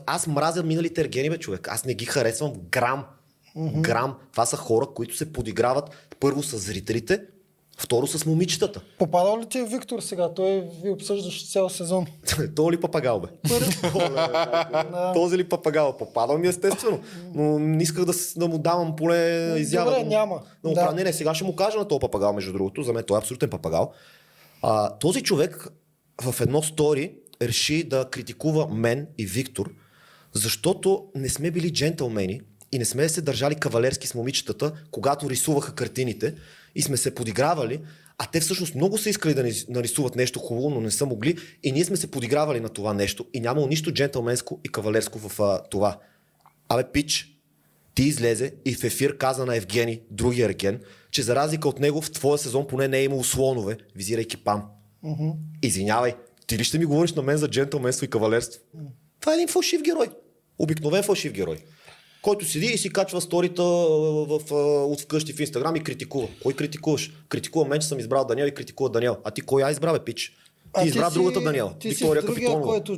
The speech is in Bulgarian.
аз мразя миналите ергени, бе, човек. Аз не ги харесвам в грам. Грам. Това са хора, които се подиграват първо с зрителите, второ с момичетата. Попадал ли ти е Виктор сега? Той ви обсъждаш цял сезон. Този ли папагал, бе? Този ли папагал? Попадал ми естествено. Но не исках да му давам поле изява. Добре, няма. Не, сега ще му кажа на този папагал, между другото. За мен той е абсолютен папагал. Този човек в едно стори реши да критикува мен и Виктор, защото не сме били джентълмени и не сме се държали кавалерски с момичетата, когато рисуваха картините и сме се подигравали, а те всъщност много са искали да нарисуват нещо хубаво, но не са могли и ние сме се подигравали на това нещо и нямало нищо джентълменско и кавалерско в това. Абе, пич, ти излезе и в ефир каза на Евгений, другия ерген, че за разлика от него в твоя сезон поне не е имало слонове, визирайки Пам. Извинявай, ти ли ще ми говориш на мен за джентълменство и кавалерство? Това е един фалшив герой. Обикновен фалшив герой. Който седи и си качва сторита от вкъщи в Инстаграм и критикува. Кой критикуваш? Критикува мен, че съм избрал Даниел и критикува Даниел. А ти кой избра, бе, пич? Ти избра другата Даниел. Ти Виктория си другия, Капитонова. който